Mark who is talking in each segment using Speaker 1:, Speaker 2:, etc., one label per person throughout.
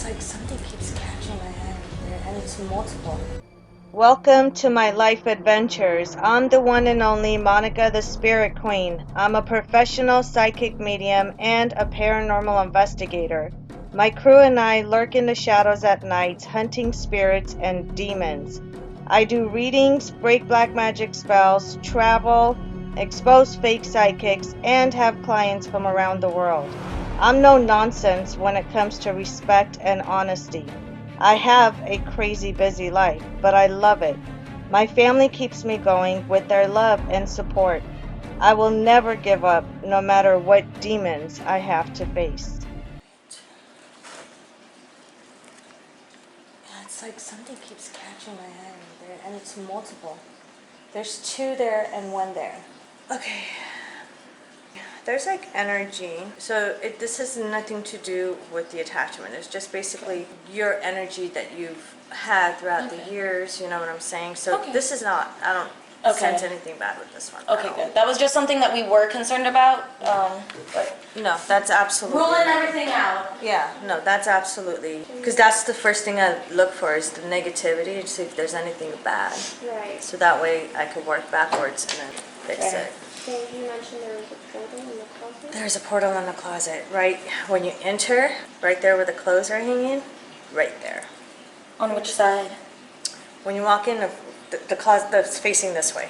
Speaker 1: like something keeps catching my eye here, and it's multiple.
Speaker 2: Welcome to my life adventures. I'm the one and only Monica the Spirit Queen. I'm a professional psychic medium and a paranormal investigator. My crew and I lurk in the shadows at night, hunting spirits and demons. I do readings, break black magic spells, travel, expose fake psychics, and have clients from around the world. I'm no nonsense when it comes to respect and honesty. I have a crazy busy life, but I love it. My family keeps me going with their love and support. I will never give up, no matter what demons I have to face.
Speaker 1: Yeah, it's like something keeps catching my eye there, and it's multiple. There's two there and one there. Okay. There's like energy. So this has nothing to do with the attachment. It's just basically your energy that you've had throughout the years. You know what I'm saying? So this is not, I don't sense anything bad with this one.
Speaker 3: Okay, good. That was just something that we were concerned about. But
Speaker 1: no, that's absolutely.
Speaker 3: ruling everything out.
Speaker 1: Yeah, no, that's absolutely. Because that's the first thing I look for is the negativity to see if there's anything bad.
Speaker 4: Right.
Speaker 1: So that way I could work backwards and then fix it.
Speaker 4: So you mentioned there was a portal in the closet?
Speaker 1: There's a portal in the closet, right when you enter, right there where the clothes are hanging, right there.
Speaker 3: On which side?
Speaker 1: When you walk in, the closet that's facing this way,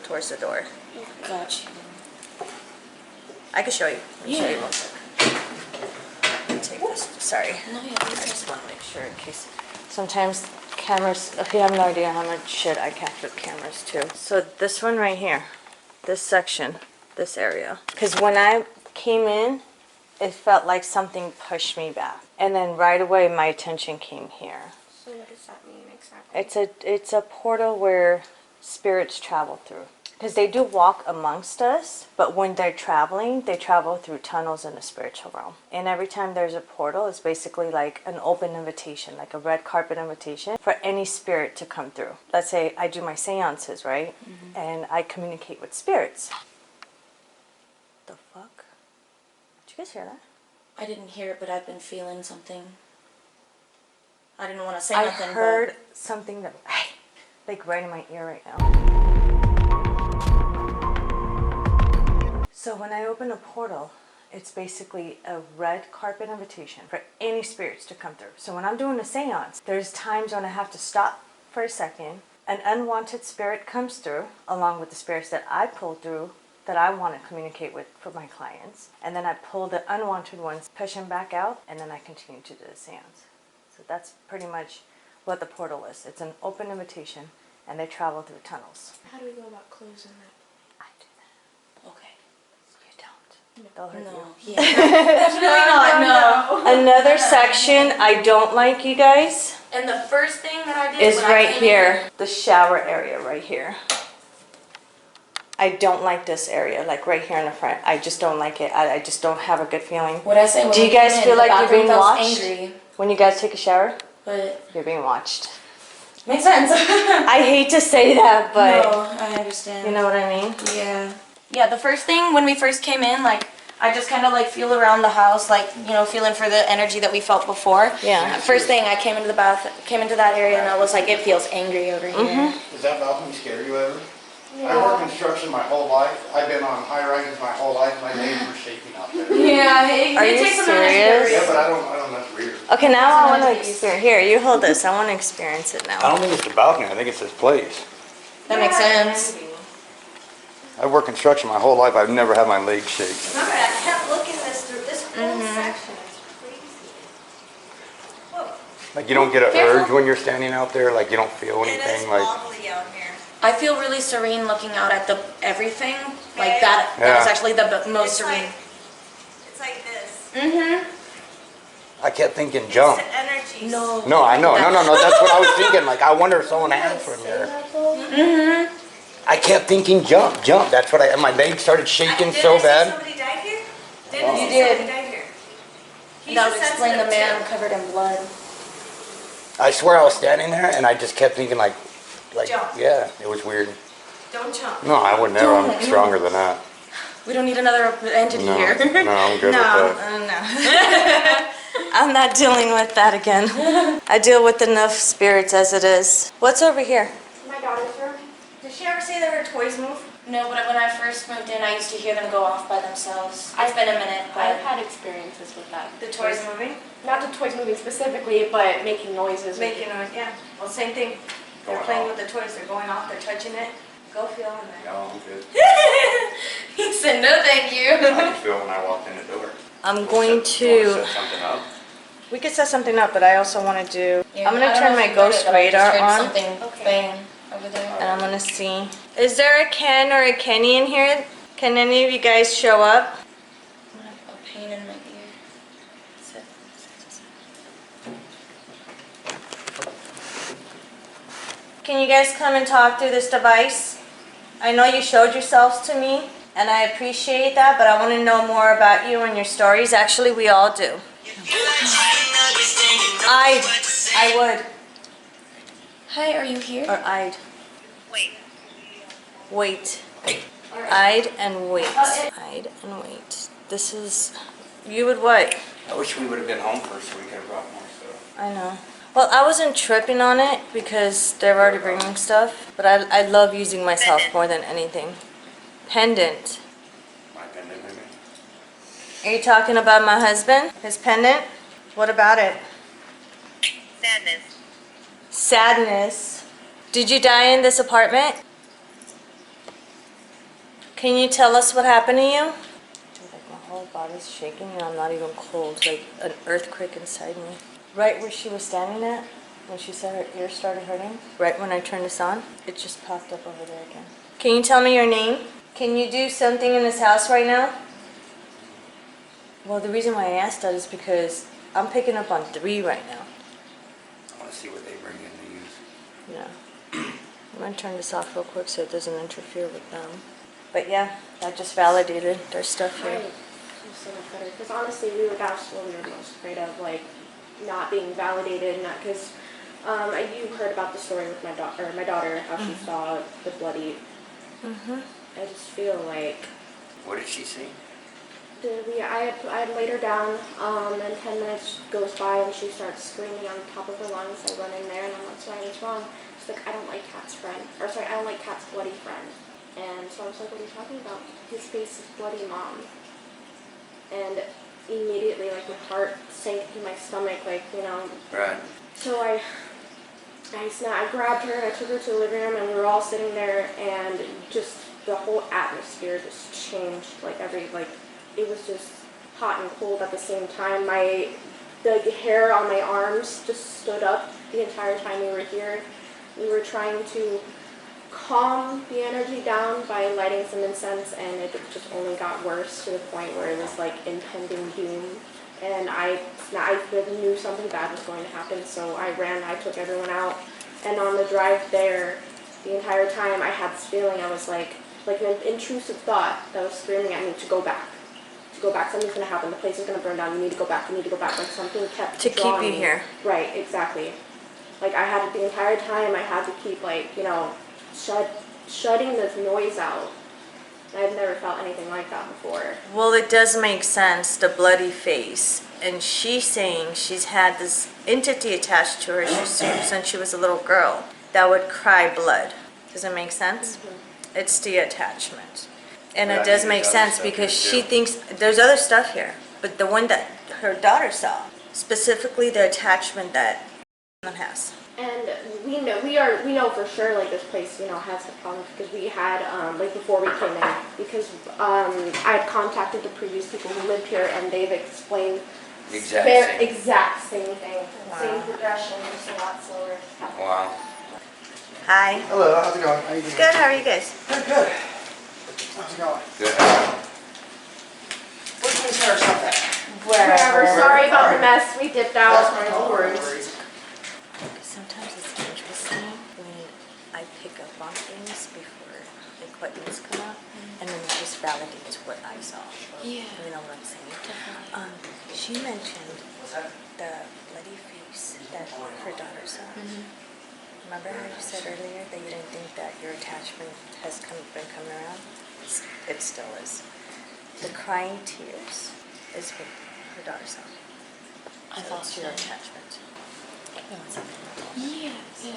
Speaker 1: towards the door.
Speaker 3: Gotcha.
Speaker 1: I can show you. Let me show you real quick. Let me take this. Sorry.
Speaker 3: No, yeah,
Speaker 1: I just want to make sure in case. Sometimes cameras, okay, I have no idea how much shit I catch with cameras too. So this one right here, this section, this area. Because when I came in, it felt like something pushed me back. And then right away my attention came here.
Speaker 4: So what does that mean exactly?
Speaker 1: It's a portal where spirits travel through. Because they do walk amongst us, but when they're traveling, they travel through tunnels in the spiritual realm. And every time there's a portal, it's basically like an open invitation, like a red carpet invitation for any spirit to come through. Let's say I do my seances, right? Mm-hmm. And I communicate with spirits. The fuck? Did you guys hear that?
Speaker 3: I didn't hear it, but I've been feeling something. I didn't want to say
Speaker 1: I
Speaker 3: nothing.
Speaker 1: heard something that, like right in my ear right now. So when I open a portal, it's basically a red carpet invitation for any spirits to come through. So when I'm doing a seance, there's times when I have to stop for a second. An unwanted spirit comes through, along with the spirits that I pull through that I want to communicate with for my clients. And then I pull the unwanted ones, push them back out, and then I continue to do the seance. So that's pretty much what the portal is. It's an open invitation, and they travel through tunnels.
Speaker 4: How do we go about closing that?
Speaker 1: I do that.
Speaker 3: Okay.
Speaker 1: You don't. They'll hurt
Speaker 3: No.
Speaker 1: you.
Speaker 3: Yeah. Definitely not. No.
Speaker 1: Another section I don't like, you guys,
Speaker 3: And the first thing that I did
Speaker 1: is
Speaker 3: when I
Speaker 1: right
Speaker 3: came
Speaker 1: here. The shower area right here. I don't like this area, like right here in the front. I just don't like it. I just don't have a good feeling.
Speaker 3: What I say? When
Speaker 1: Do you
Speaker 3: we
Speaker 1: guys
Speaker 3: came in,
Speaker 1: feel
Speaker 3: the
Speaker 1: like you're
Speaker 3: bathroom
Speaker 1: being
Speaker 3: felt
Speaker 1: watched?
Speaker 3: Angry,
Speaker 1: When you guys take a shower?
Speaker 3: but
Speaker 1: You're being watched.
Speaker 3: makes sense.
Speaker 1: I hate to say that, but
Speaker 3: no, I understand.
Speaker 1: you know what I mean?
Speaker 3: Yeah. Yeah, the first thing when we first came in, like, I just kind of like feel around the house, like, you know, feeling for the energy that we felt before.
Speaker 1: Yeah.
Speaker 3: First thing, I came into the came into that area and I was like, it feels angry over here.
Speaker 5: Does that balcony scare you ever? I worked construction my whole life. I've been on high rises my whole life. My legs were shaking out there.
Speaker 3: Yeah,
Speaker 1: Are you
Speaker 3: takes a minute to
Speaker 1: serious?
Speaker 5: Yeah, but I don't, that's weird.
Speaker 1: Okay, now I want to experience. Here, you hold this. I want to experience it
Speaker 6: I
Speaker 1: now.
Speaker 6: don't think it's the balcony, I think it's this place.
Speaker 3: That makes sense.
Speaker 6: I've worked construction my whole life, I've never had my legs shake.
Speaker 1: Remember, I kept looking this through this whole section. It's crazy. Whoa.
Speaker 6: Like you don't get an
Speaker 3: Careful.
Speaker 6: urge when you're standing out there, like you don't feel
Speaker 1: It is
Speaker 6: anything, like...
Speaker 1: wobbly out here.
Speaker 3: I feel really serene looking out at the everything. Like that
Speaker 6: Yeah.
Speaker 3: was actually the most serene.
Speaker 1: It's like this.
Speaker 3: Mm-hmm.
Speaker 6: I kept thinking jump.
Speaker 1: It's energy.
Speaker 3: No.
Speaker 6: No, I know, no, that's what I was thinking, like I wonder if someone answered from there.
Speaker 3: Mm-hmm.
Speaker 6: I kept thinking jump, that's what my legs started shaking so bad.
Speaker 1: Somebody died here?
Speaker 3: You did.
Speaker 1: Somebody died here? He's
Speaker 3: That would
Speaker 1: a
Speaker 3: explain the
Speaker 1: sensitive
Speaker 3: man
Speaker 1: too.
Speaker 3: covered in blood.
Speaker 6: I swear I was standing there and I just kept thinking like,
Speaker 1: Jump.
Speaker 6: yeah, it was weird.
Speaker 1: Don't jump.
Speaker 6: No, I would never, I'm stronger than that.
Speaker 3: We don't need another entity
Speaker 6: No,
Speaker 3: here.
Speaker 6: no, I'm good with that.
Speaker 1: No. I'm not dealing with that again. I deal with enough spirits as it is. What's over here?
Speaker 4: My daughter's room.
Speaker 1: Did she ever say that her toys move?
Speaker 3: No, but when I first moved in, I used to hear them go off by themselves. It's been a minute,
Speaker 4: I've
Speaker 3: but
Speaker 4: had experiences with that.
Speaker 1: The toys moving?
Speaker 4: Not the toys moving specifically, but making noises.
Speaker 1: Making noise, yeah. Well, same thing. They're
Speaker 6: Going
Speaker 1: playing
Speaker 6: off.
Speaker 1: with the toys. They're going off. They're touching it. Go feel in there.
Speaker 6: No, I'm good.
Speaker 3: he said no, thank you.
Speaker 6: I could feel when I walked in the door.
Speaker 1: I'm going
Speaker 6: Set
Speaker 1: to.
Speaker 6: something up.
Speaker 1: We could set something up, but I also want to do.
Speaker 3: Yeah,
Speaker 1: I'm
Speaker 3: I
Speaker 1: gonna
Speaker 3: don't
Speaker 1: turn
Speaker 3: know if
Speaker 1: my
Speaker 3: you heard
Speaker 1: ghost
Speaker 3: it, but I just
Speaker 1: radar
Speaker 3: heard
Speaker 1: on,
Speaker 3: Something bang over there.
Speaker 1: and I'm gonna see. Is there a Ken or a Kenny in here? Can any of you guys show up?
Speaker 3: I have a pain in my ear. Sit.
Speaker 1: Can you guys come and talk through this device? I know you showed yourselves to me, and I appreciate that, but I want to know more about you and your stories. Actually, we all do. I would.
Speaker 3: Hi, are you here?
Speaker 1: Or I'd. Wait. I'd and wait. I'd and wait. This is. You would what?
Speaker 6: I wish we would have been home first so we could have brought more stuff.
Speaker 1: I know. Well, I wasn't tripping on it because they're already bringing stuff, but I love using myself more than anything. Pendant.
Speaker 6: My pendant, maybe?
Speaker 1: Are you talking about my husband? His pendant? What about it?
Speaker 7: Sadness.
Speaker 1: Sadness. Did you die in this apartment? Can you tell us what happened to you? Dude, like my whole body's shaking and I'm not even cold. Like an earthquake inside me. Right where she was standing at, when she said her ear started hurting, right when I turned this on, it just popped up over there again. Can you tell me your name? Can you do something in this house right now? Well, the reason why I asked that is because I'm picking up on 3 right now.
Speaker 6: I want to see what they bring in to use.
Speaker 1: Yeah. I'm gonna turn this off real quick so it doesn't interfere with them. But yeah, that just validated their stuff
Speaker 4: I
Speaker 1: here.
Speaker 4: feel so much better. Because honestly, that's what we were most afraid of, like, not being validated, not because you heard about the story with my daughter, how she saw the bloody. I just feel like
Speaker 6: What did she see?
Speaker 4: I had laid her down, and 10 minutes goes by and she starts screaming on the top of her lungs. I run in there and I'm like, sorry, what's wrong? She's like, I don't like Cat's friend, or sorry, I don't like Cat's bloody friend. And so I was like, what are you talking about? His face is bloody, Mom. And immediately, like, my heart sank in my stomach, like, you know.
Speaker 6: Right.
Speaker 4: So I grabbed her and I took her to the living room and we were all sitting there and just the whole atmosphere just changed. Like it was just hot and cold at the same time. The hair on my arms just stood up the entire time we were here. We were trying to calm the energy down by lighting some incense, and it just only got worse to the point where it was like impending doom. And I knew something bad was going to happen, so I ran. I took everyone out, and on the drive there, the entire time I had this feeling. I was like an intrusive thought that was screaming at me to go back. To go back. Something's going to happen. The place is going to burn down. You need to go back. You need to go back. Like something kept
Speaker 1: To keep
Speaker 4: drawing
Speaker 1: you
Speaker 4: me.
Speaker 1: here.
Speaker 4: Right. Exactly. Like I had the entire time. I had to keep shutting this noise out. I've never felt anything like that before.
Speaker 1: Well, it does make sense, the bloody face. And she's saying she's had this entity attached to her since she was a little girl that would cry blood. Does it make sense? It's the attachment. And
Speaker 6: Yeah,
Speaker 1: it
Speaker 6: I
Speaker 1: does
Speaker 6: think
Speaker 1: make
Speaker 6: there's other
Speaker 1: sense
Speaker 6: stuff
Speaker 1: because
Speaker 6: here,
Speaker 1: she
Speaker 6: too.
Speaker 1: thinks there's other stuff here. But the one that her daughter saw, specifically the attachment that has.
Speaker 4: And we know for sure like this place has the problems because we had like before we came in because I had contacted the previous people who lived here and they've explained
Speaker 6: The exact
Speaker 4: their
Speaker 6: same.
Speaker 4: exact same thing,
Speaker 1: Wow.
Speaker 4: same progression, just a lot slower.
Speaker 6: Wow.
Speaker 1: Hi.
Speaker 5: Hello, how's it going? How you doing?
Speaker 1: Good, how are you guys?
Speaker 5: Good, good. How's it going?
Speaker 6: Good.
Speaker 5: Where can we start something?
Speaker 4: Wherever. Sorry about the mess. We dipped out.
Speaker 5: That's
Speaker 4: No
Speaker 5: no
Speaker 4: worries.
Speaker 5: worries.
Speaker 1: Sometimes it's interesting when I pick up on things before like what news come out, and then it just validates what I saw.
Speaker 3: Yeah.
Speaker 1: You know what I'm saying? She mentioned the bloody face that her daughter saw. Remember how you said earlier that you didn't think that your attachment has been coming around? It still is. The crying tears is what her daughter saw.
Speaker 3: I thought
Speaker 1: It's
Speaker 3: so.
Speaker 1: your attachment.
Speaker 3: Yeah, yeah.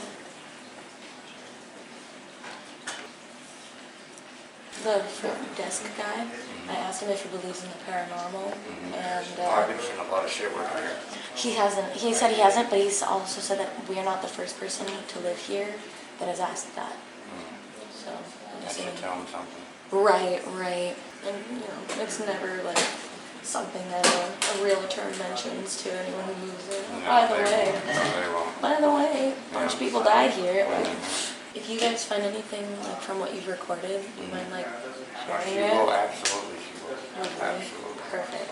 Speaker 3: The front desk guy, I asked him if he believes in the paranormal, and
Speaker 6: I've been seeing a lot of shit working here.
Speaker 3: he hasn't. He said he hasn't, but he's also said that we are not the first person to live here that has asked that. So I'm
Speaker 6: That should
Speaker 3: assuming.
Speaker 6: tell them something.
Speaker 3: Right, right. And it's never like something that a realtor mentions to anyone who moves in.
Speaker 6: No,
Speaker 3: By the
Speaker 6: they
Speaker 3: way,
Speaker 6: won't. No, they won't.
Speaker 3: by the way, a bunch of people died here. Like,
Speaker 6: Mhm.
Speaker 3: if you guys find anything like from what you've recorded, do you mind like sharing
Speaker 6: She
Speaker 3: it?
Speaker 6: will, absolutely, she will.
Speaker 3: Okay.
Speaker 6: Absolutely.
Speaker 3: Perfect.